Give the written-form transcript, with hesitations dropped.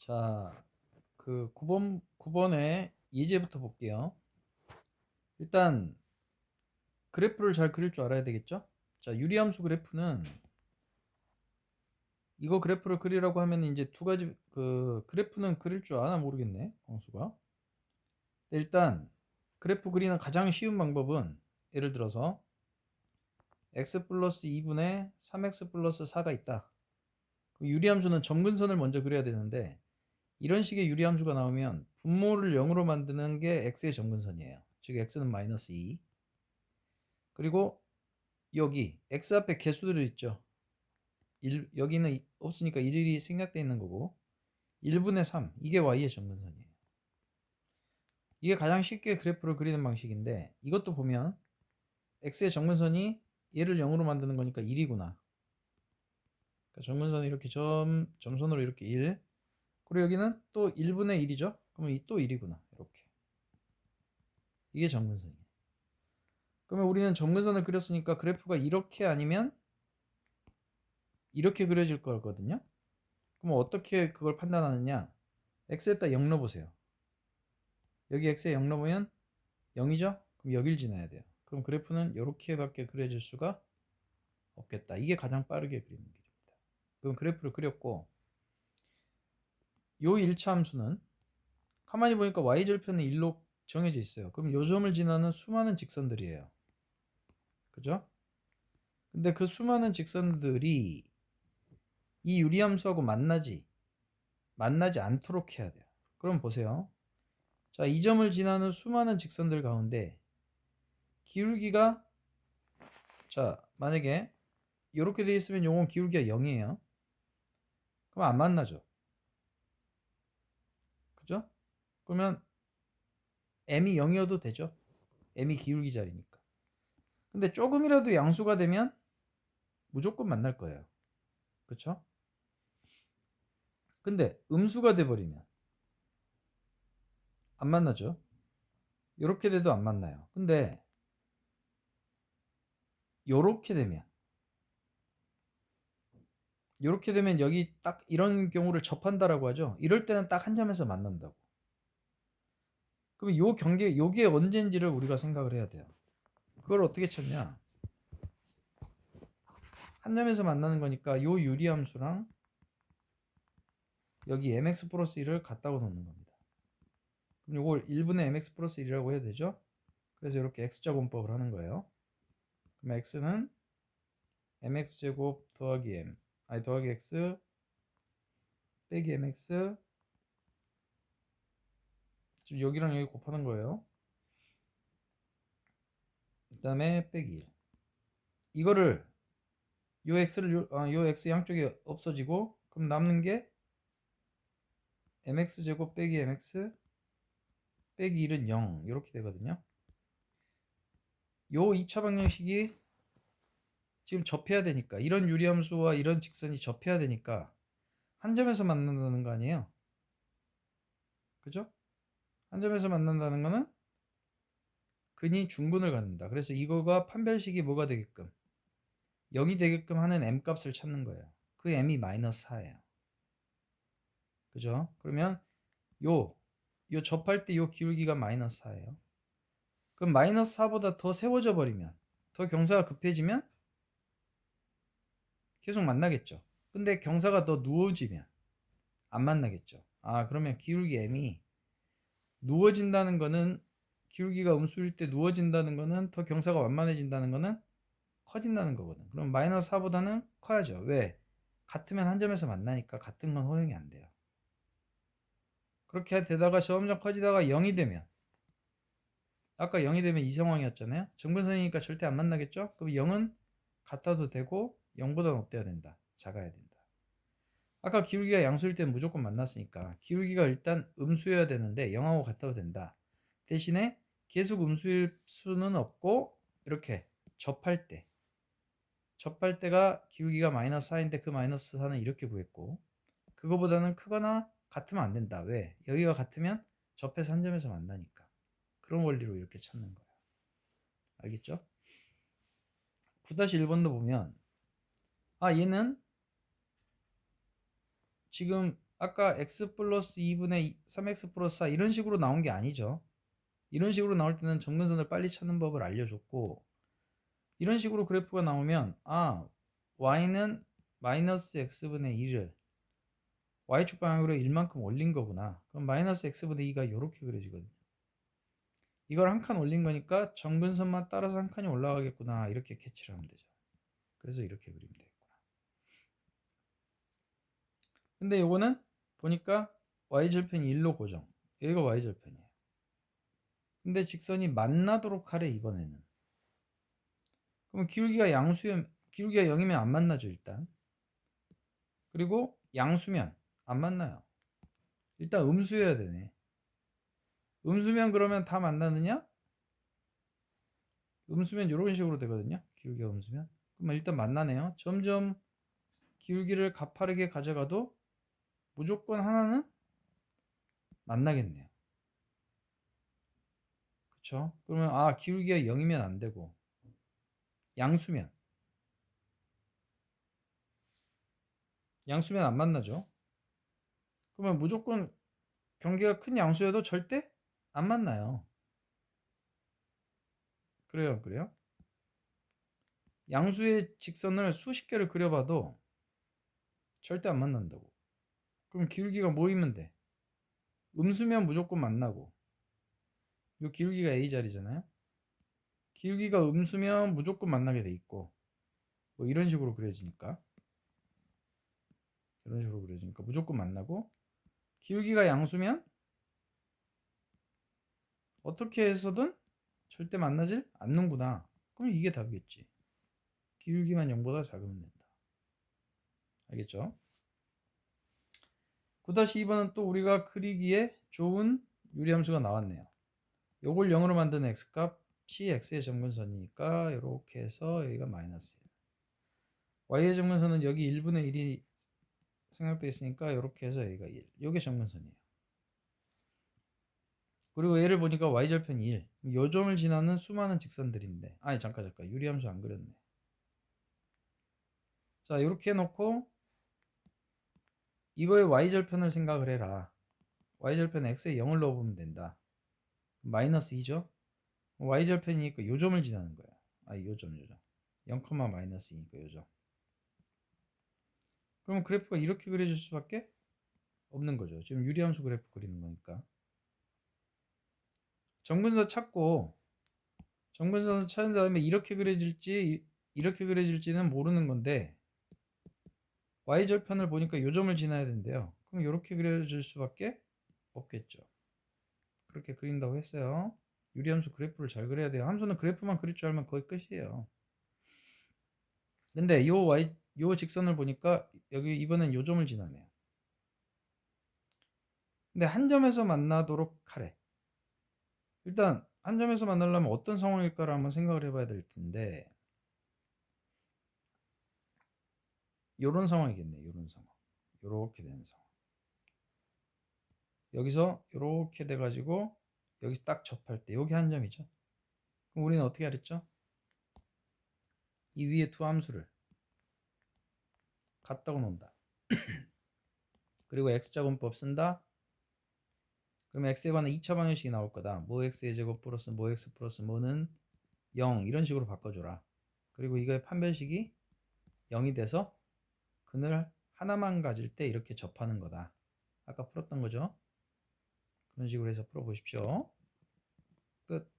자, 그 9번의 예제부터 볼게요. 일단 그래프를 잘 그릴 줄 알아야 되겠죠? 자, 유리함수 그래프는 이거 그래프를 그리라고 하면 이제 두 가지 그 그래프는 그릴 줄 아나 모르겠네. 광수가. 일단 그래프 그리는 가장 쉬운 방법은 예를 들어서 x 플러스 2분의 3x 플러스 4가 있다. 유리함수는 점근선을 먼저 그려야 되는데 이런 식의 유리함수가 나오면 분모를 0으로 만드는 게 x의 점근선이에요. 즉 x는 마이너스 2. 그리고 여기 x 앞에 개수들이 있죠. 여기는 없으니까 1이 생략되어 있는 거고 1분의 3 이게 y의 점근선이에요. 이게 가장 쉽게 그래프를 그리는 방식인데 이것도 보면 x의 점근선이 얘를 0으로 만드는 거니까 1이구나. 그러니까 점근선이 이렇게 점선으로 이렇게 1. 그리고 여기는 또 1분의 1이죠. 그러면 또 1이구나. 이렇게. 이게 점근선이에요. 그러면 우리는 점근선을 그렸으니까 그래프가 이렇게 아니면 이렇게 그려질 거거든요. 그럼 어떻게 그걸 판단하느냐? x에다 0 넣어보세요. 여기 x에 0 넣으면 0이죠? 그럼 여길 지나야 돼요. 그럼 그래프는 이렇게밖에 그려질 수가 없겠다. 이게 가장 빠르게 그리는 길입니다. 그럼 그래프를 그렸고 요 1차 함수는 가만히 보니까 y절편은 1로 정해져 있어요. 그럼 요 점을 지나는 수많은 직선들이에요. 그죠? 근데 그 수많은 직선들이 이 유리함수하고 만나지 않도록 해야 돼요. 그럼 보세요. 자, 이 점을 지나는 수많은 직선들 가운데 기울기가 자, 만약에 이렇게 돼 있으면 요건 기울기가 0이에요. 그럼 안 만나죠. 그죠? 그러면 m이 0이어도 되죠. m이 기울기 자리니까. 근데 조금이라도 양수가 되면 무조건 만날 거예요. 그쵸? 근데 음수가 돼 버리면 안 만나죠. 이렇게 돼도 안 만나요. 근데 요렇게 되면 여기 딱 이런 경우를 접한다라고 하죠. 이럴 때는 딱 한 점에서 만난다고. 그럼 요 경계 요게 언제인지를 우리가 생각을 해야 돼요. 그걸 어떻게 찾냐? 한 점에서 만나는 거니까 요 유리함수랑 여기 mx 플러스 1을 같다고 놓는 겁니다. 그럼 요걸 1분의 mx 플러스 1이라고 해야 되죠? 그래서 이렇게 x자 공법을 하는 거예요. 그럼 x는 mx 제곱 더하기 m 아니 더하기 x 빼기 mx 지금 여기랑 여기 곱하는 거예요. 그 다음에 빼기 1 이거를 요 x 양쪽이 없어지고 그럼 남는 게 mx 제곱 빼기 mx 빼기 1은 0 이렇게 되거든요. 요 2차 방정식이 지금 접해야 되니까 이런 유리함수와 이런 직선이 접해야 되니까 한 점에서 만난다는 거 아니에요. 그죠? 한 점에서 만난다는 거는 근이 중근을 갖는다. 그래서 이거가 판별식이 뭐가 되게끔 0이 되게끔 하는 m 값을 찾는 거예요. 그 m이 마이너스 4예요. 그죠? 그러면 요 접할 때 요 기울기가 마이너스 4예요. 그럼 마이너스 4보다 더 세워져 버리면 더 경사가 급해지면 계속 만나겠죠. 근데 경사가 더 누워지면 안 만나겠죠. 아, 그러면 기울기 m이 누워진다는 거는 기울기가 음수일 때 누워진다는 거는 더 경사가 완만해진다는 거는 커진다는 거거든. 그럼 마이너스 4보다는 커야죠. 왜? 같으면 한 점에서 만나니까 같은 건 허용이 안 돼요. 그렇게 되다가 점점 커지다가 0이 되면 아까 0이 되면 이 상황이었잖아요. 정근선이니까 절대 안 만나겠죠? 그럼 0은 같아도 되고 0보다는 어때야 된다? 작아야 된다. 아까 기울기가 양수일 때는 무조건 만났으니까 기울기가 일단 음수여야 되는데 0하고 같아도 된다. 대신에 계속 음수일 수는 없고 이렇게 접할 때가 기울기가 마이너스 4인데 그 마이너스 4는 이렇게 구했고 그거보다는 크거나 같으면 안 된다. 왜? 여기가 같으면 접해서 한 점에서 만나니까. 그런 원리로 이렇게 찾는 거예요. 알겠죠? 9-1번도 보면 얘는 지금 아까 x 플러스 2분의 3x 플러스 4 이런 식으로 나온 게 아니죠. 이런 식으로 나올 때는 정근선을 빨리 찾는 법을 알려줬고, 이런 식으로 그래프가 나오면 y는 마이너스 x분의 2를 y축 방향으로 1만큼 올린 거구나. 그럼 마이너스 x분의 2가 이렇게 그려지거든요. 이걸 한 칸 올린 거니까 정근선만 따라서 한 칸이 올라가겠구나, 이렇게 캐치를 하면 되죠. 그래서 이렇게 그리면 되겠구나. 근데 요거는 보니까 y절편이 1로 고정, 여기가 y절편이에요. 근데 직선이 만나도록 하래 이번에는. 그럼 기울기가 양수면, 기울기가 0이면 안 만나죠 일단. 그리고 양수면 안 만나요. 일단 음수여야 되네. 음수면 그러면 다 만나느냐? 음수면 이런 식으로 되거든요. 기울기가 음수면. 그러면 일단 만나네요. 점점 기울기를 가파르게 가져가도 무조건 하나는 만나겠네요. 그쵸? 그러면 기울기가 0이면 안 되고 양수면 안 만나죠. 그러면 무조건 경계가 큰 양수여도 절대 안 만나요. 그래요, 그래요? 양수의 직선을 수십 개를 그려봐도 절대 안 만난다고. 그럼 기울기가 모이면 돼. 음수면 무조건 만나고, 이 기울기가 a 자리잖아요. 기울기가 음수면 무조건 만나게 돼 있고, 뭐 이런 식으로 그려지니까 무조건 만나고, 기울기가 양수면 어떻게 해서든 절대 만나질 않는구나. 그럼 이게 답이겠지. 기울기만 0보다 작으면 된다. 알겠죠? 9-2번은 또 우리가 그리기에 좋은 유리함수가 나왔네요. 요걸 0으로 만드는 x값이 x의 정근선이니까 이렇게 해서 여기가 마이너스예요. y의 정근선은 여기 1분의 1이 생각되어 있으니까 이렇게 해서 여기가 1. 요게 정근선이에요. 그리고 얘를 보니까 y절편이 1. 요 점을 지나는 수많은 직선들인데, 잠깐 유리함수 안 그렸네. 자, 이렇게 해놓고 이거의 y절편을 생각을 해라. y절편 x에 0을 넣어보면 된다. 마이너스 2죠? y절편이니까 요 점을 지나는 거야. 요 점. 0, 마이너스 2니까 요 점. 그럼 그래프가 이렇게 그려질 수밖에 없는 거죠. 지금 유리함수 그래프 그리는 거니까. 정근선 찾고, 정근선을 찾은 다음에 이렇게 그려질지 이렇게 그려질지는 모르는 건데, y절편을 보니까 요 점을 지나야 된대요. 그럼 이렇게 그려질 수밖에 없겠죠. 그렇게 그린다고 했어요. 유리함수 그래프를 잘 그려야 돼요. 함수는 그래프만 그릴 줄 알면 거의 끝이에요. 근데 요 직선을 보니까 여기 이번엔 요 점을 지나네요. 근데 한 점에서 만나도록 하래. 일단 한 점에서 만나려면 어떤 상황일까를 한번 생각을 해봐야 될 텐데, 요런 상황이겠네. 요런 상황. 요렇게 되는 상황. 여기서 요렇게 돼가지고 여기서 딱 접할 때 요게 한 점이죠. 그럼 우리는 어떻게 하랬죠? 이 위에 두 함수를 갖다가 놓는다. 그리고 x제곱법 쓴다. 그러면 x에 관한 2차 방정식이 나올 거다. 뭐 x의 제곱 플러스 뭐 x 플러스 뭐는 0 이런 식으로 바꿔줘라. 그리고 이거의 판별식이 0이 돼서 근을 하나만 가질 때 이렇게 접하는 거다. 아까 풀었던 거죠. 그런 식으로 해서 풀어보십시오. 끝.